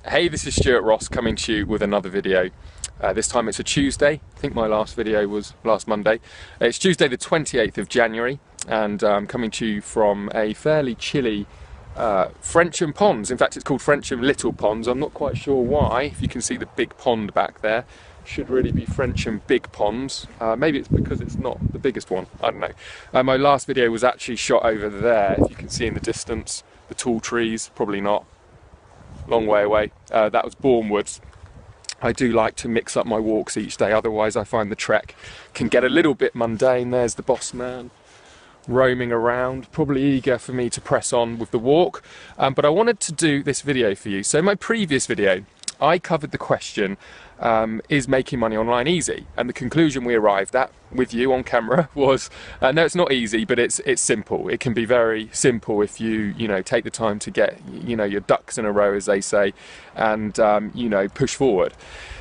Hey, this is Stuart Ross coming to you with another video. This time it's a Tuesday. I think my last video was last Monday. It's Tuesday the 28th of January and I'm coming to you from a fairly chilly Frensham Ponds. In fact, it's called Frensham Little Ponds. I'm not quite sure why. If you can see the big pond back there, should really be Frensham Big Ponds. Maybe it's because it's not the biggest one, I don't know. My last video was actually shot over there, if you can see in the distance, the tall trees, probably not. Long way away. That was Bournemouth. I do like to mix up my walks each day, otherwise I find the trek can get a little bit mundane. There's the boss man roaming around, probably eager for me to press on with the walk. But I wanted to do this video for you. So in my previous video, I covered the question, is making money online easy? And the conclusion we arrived at with you on camera was, no, it's not easy, but it's simple. It can be very simple if you take the time to get, your ducks in a row, as they say, and, push forward.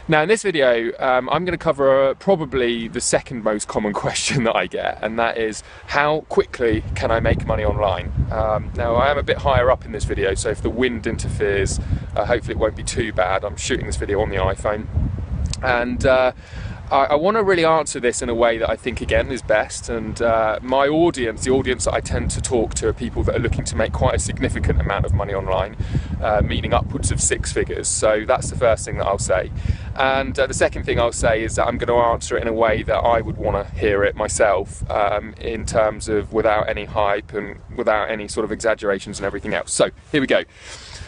Now in this video, I'm going to cover probably the second most common question that I get, and that is, how quickly can I make money online? Now I am a bit higher up in this video, so if the wind interferes, hopefully it won't be too bad. I'm shooting this video on the iPhone, and I want to really answer this in a way that I think, again, is best. And my audience, the audience that I tend to talk to, are people that are looking to make quite a significant amount of money online, meaning upwards of 6 figures. So that's the first thing that I'll say. And the second thing I'll say is that I'm going to answer it in a way that I would want to hear it myself, in terms of without any hype and without any sort of exaggerations and everything else. So here we go.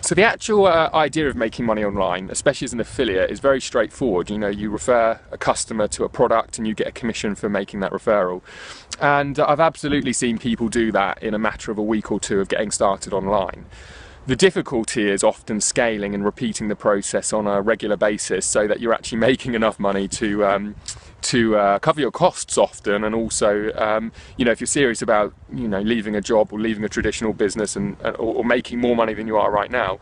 So the actual idea of making money online, especially as an affiliate, is very straightforward. You refer a customer to a product and you get a commission for making that referral. And I've absolutely seen people do that in a matter of a week or two of getting started online. The difficulty is often scaling and repeating the process on a regular basis so that you're actually making enough money to cover your costs often, and also if you're serious about leaving a job or leaving a traditional business or making more money than you are right now,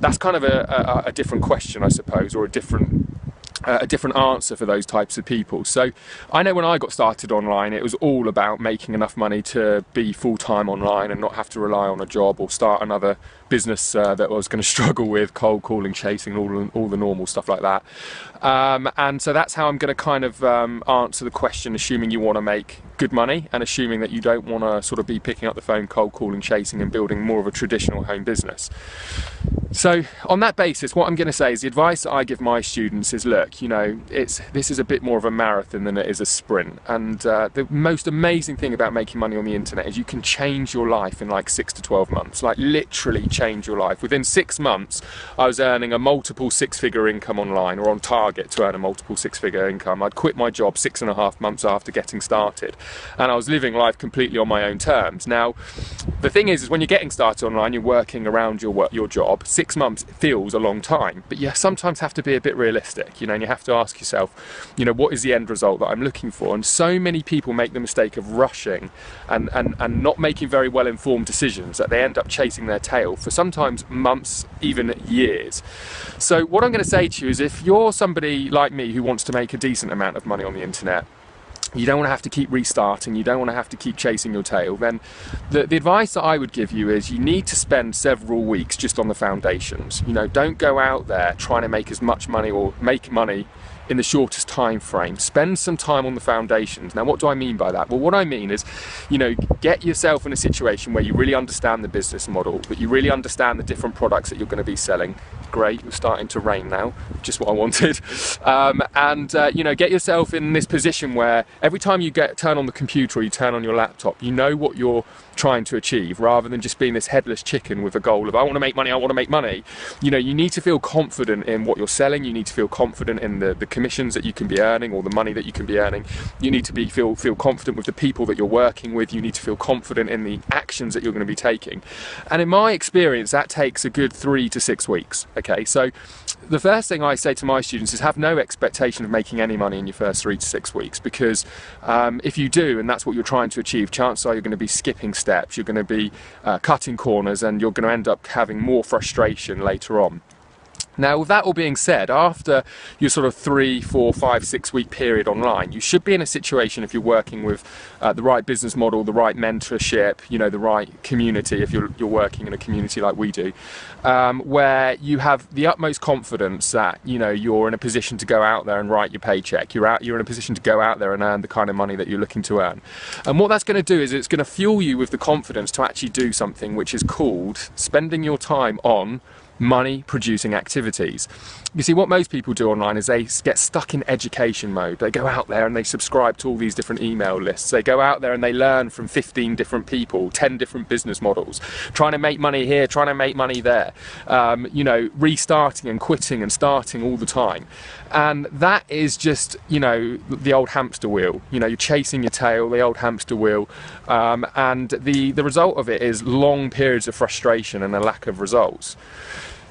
that's kind of a different question, I suppose, or a different answer for those types of people. So I know when I got started online, it was all about making enough money to be full-time online and not have to rely on a job or start another business that I was going to struggle with, cold calling, chasing, all the normal stuff like that. And so that's how I'm going to kind of answer the question, assuming you want to make good money and assuming that you don't want to sort of be picking up the phone, cold calling, chasing and building more of a traditional home business. So on that basis, what I'm going to say is the advice that I give my students is, look, this is a bit more of a marathon than it is a sprint. And the most amazing thing about making money on the internet is you can change your life in like 6 to 12 months, like literally change your life. Within 6 months, I was earning a multiple 6-figure income online, or on target to earn a multiple 6-figure income. I'd quit my job 6.5 months after getting started, and I was living life completely on my own terms. Now, the thing is when you're getting started online, you're working around your job. 6 months feels a long time, but you sometimes have to be a bit realistic, and you have to ask yourself, what is the end result that I'm looking for? And so many people make the mistake of rushing and not making very well informed decisions that they end up chasing their tail for sometimes months, even years. So what I'm going to say to you is, if you're somebody like me who wants to make a decent amount of money on the internet, you don't want to have to keep restarting, you don't want to have to keep chasing your tail, then the advice that I would give you is you need to spend several weeks just on the foundations. Don't go out there trying to make as much money or make money in the shortest time frame. Spend some time on the foundations. Now, what do I mean by that? Well, what I mean is, get yourself in a situation where you really understand the business model, that you really understand the different products that you're going to be selling. Great, it's starting to rain now, just what I wanted. Get yourself in this position where every time you turn on the computer or you turn on your laptop, you know what you're trying to achieve, rather than just being this headless chicken with a goal of, I want to make money, I want to make money. You need to feel confident in what you're selling. You need to feel confident in the commissions that you can be earning, or the money that you can be earning. You need to feel confident with the people that you're working with. You need to feel confident in the actions that you're going to be taking. And in my experience, that takes a good 3 to 6 weeks. Okay, so the first thing I say to my students is, have no expectation of making any money in your first 3 to 6 weeks, because if you do, and that's what you're trying to achieve, chances are you're going to be skipping steps, you're going to be cutting corners, and you're going to end up having more frustration later on. Now, with that all being said, after your sort of 3, 4, 5, 6 week period online, you should be in a situation, if you're working with the right business model, the right mentorship, you know, the right community, if you're working in a community like we do, where you have the utmost confidence that, you know, you're in a position to go out there and write your paycheck. You're in a position to go out there and earn the kind of money that you're looking to earn. And what that's going to do is it's going to fuel you with the confidence to actually do something which is called spending your time on money producing activities. You see, what most people do online is they get stuck in education mode. They go out there and they subscribe to all these different email lists. They go out there and they learn from 15 different people, 10 different business models, trying to make money here, trying to make money there, you know, restarting and quitting and starting all the time. And that is just, you know, the old hamster wheel. You know, you're chasing your tail, the old hamster wheel, and the result of it is long periods of frustration and a lack of results.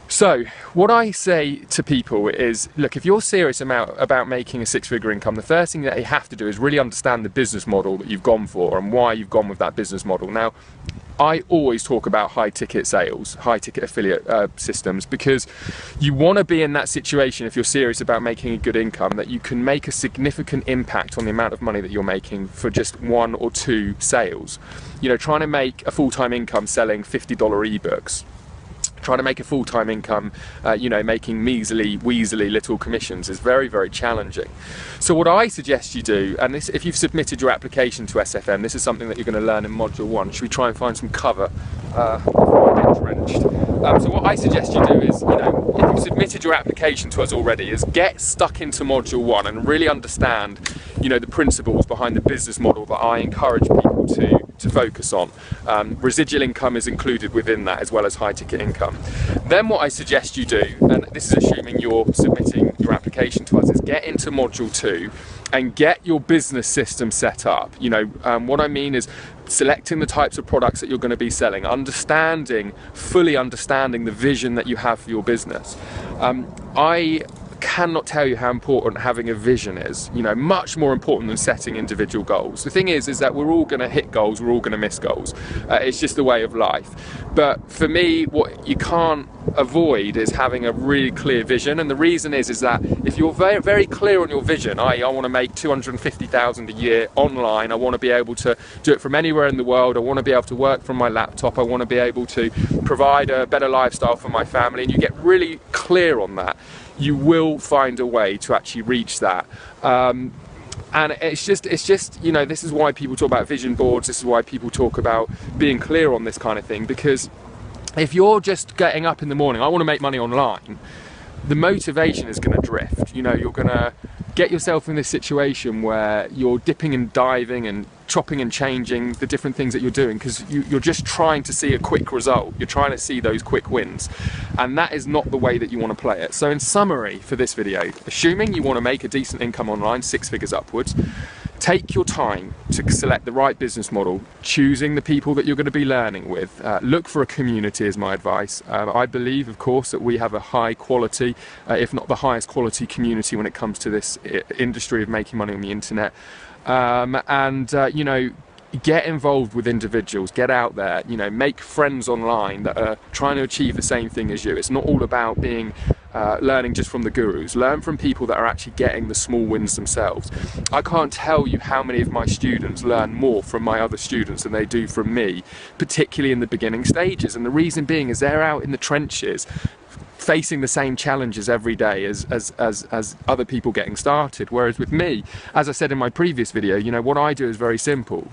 So what I say to people is, look, if you're serious about making a 6-figure income, the first thing that you have to do is really understand the business model that you've gone for and why you've gone with that business model. Now, I always talk about high ticket sales, high ticket affiliate systems, because you want to be in that situation, if you're serious about making a good income, that you can make a significant impact on the amount of money that you're making for just 1 or 2 sales. You know, trying to make a full-time income selling $50 ebooks, trying to make a full-time income, you know, making measly, weaselly little commissions is very, very challenging. So what I suggest you do, and this, if you've submitted your application to SFM, this is something that you're going to learn in Module 1. Should we try and find some cover before I get drenched? So what I suggest you do is, you know, if you've submitted your application to us already, is get stuck into Module 1 and really understand, you know, the principles behind the business model that I encourage people to focus on. Residual income is included within that, as well as high ticket income. Then what I suggest you do, and this is assuming you're submitting your application to us, is get into Module 2 and get your business system set up. You know, what I mean is selecting the types of products that you're going to be selling, fully understanding the vision that you have for your business. I cannot tell you how important having a vision is, you know, much more important than setting individual goals. The thing is that we're all going to hit goals, we're all going to miss goals. It's just the way of life. But for me, what you can't avoid is having a really clear vision, and the reason is that if you're very, very clear on your vision, I want to make 250,000 a year online, I want to be able to do it from anywhere in the world, I want to be able to work from my laptop, I want to be able to provide a better lifestyle for my family, and you get really clear on that, you will find a way to actually reach that. And it's just, you know, this is why people talk about vision boards, this is why people talk about being clear on this kind of thing, because if you're just getting up in the morning, I want to make money online, the motivation is going to drift. You know, you're going to get yourself in this situation where you're dipping and diving and chopping and changing the different things that you're doing because you're just trying to see a quick result. You're trying to see those quick wins, and that is not the way that you want to play it. So in summary for this video, assuming you want to make a decent income online, 6 figures upwards, take your time to select the right business model, choosing the people that you're going to be learning with. Look for a community is my advice. I believe, of course, that we have a high quality, if not the highest quality community when it comes to this industry of making money on the internet. You know, get involved with individuals, get out there, you know, make friends online that are trying to achieve the same thing as you. It's not all about being learning just from the gurus. Learn from people that are actually getting the small wins themselves. I can't tell you how many of my students learn more from my other students than they do from me, particularly in the beginning stages, and the reason being is they're out in the trenches facing the same challenges every day as other people getting started. Whereas with me, as I said in my previous video, you know, what I do is very simple.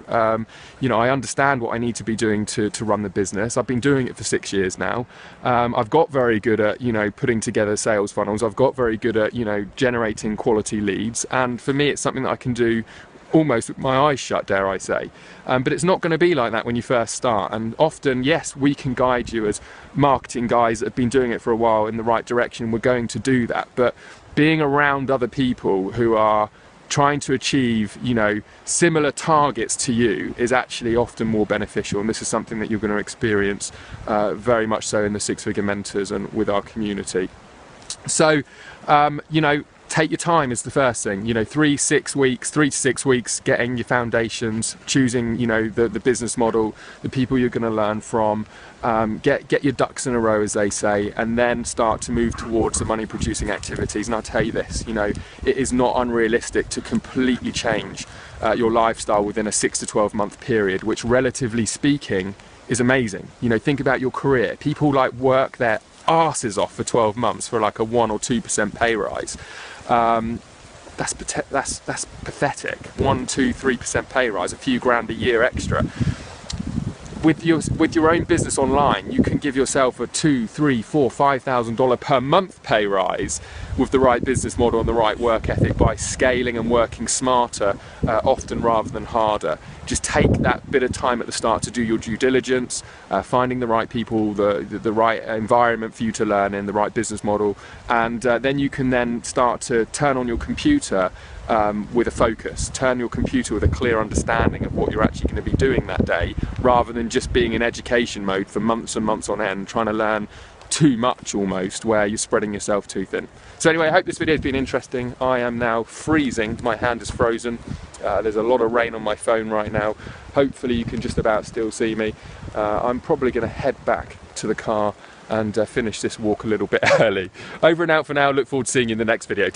You know, I understand what I need to be doing to run the business. I've been doing it for 6 years now. I've got very good at, you know, putting together sales funnels. I've got very good at, you know, generating quality leads. And for me, it's something that I can do almost with my eyes shut, dare I say. But it's not going to be like that when you first start, and often, yes, we can guide you as marketing guys that have been doing it for a while in the right direction. We're going to do that, but being around other people who are trying to achieve, you know, similar targets to you is actually often more beneficial, and this is something that you're going to experience very much so in the 6 Figure Mentors and with our community. So you know, take your time is the first thing. You know, 3 to 6 weeks, getting your foundations, choosing, you know, the business model, the people you're going to learn from, get your ducks in a row, as they say, and then start to move towards the money producing activities. And I'll tell you this, you know, it is not unrealistic to completely change your lifestyle within a 6 to 12 month period, which relatively speaking is amazing. You know, think about your career. People like work their arses off for 12 months for like a 1 or 2% pay rise. That's pathetic. 1, 2, 3% pay rise, a few grand a year extra. With your own business online, you can give yourself a $2,000, $3,000, $4,000, $5,000 per month pay rise with the right business model and the right work ethic by scaling and working smarter, often rather than harder. Just take that bit of time at the start to do your due diligence, finding the right people, the right environment for you to learn in, the right business model, and then you can then start to turn on your computer with a focus, turn your computer with a clear understanding of what you're actually going to be doing that day, rather than just being in education mode for months and months on end, trying to learn too much almost, where you're spreading yourself too thin. So anyway, I hope this video has been interesting. I am now freezing, my hand is frozen. There's a lot of rain on my phone right now. Hopefully you can just about still see me. I'm probably going to head back to the car and finish this walk a little bit early. Over and out for now. Look forward to seeing you in the next video.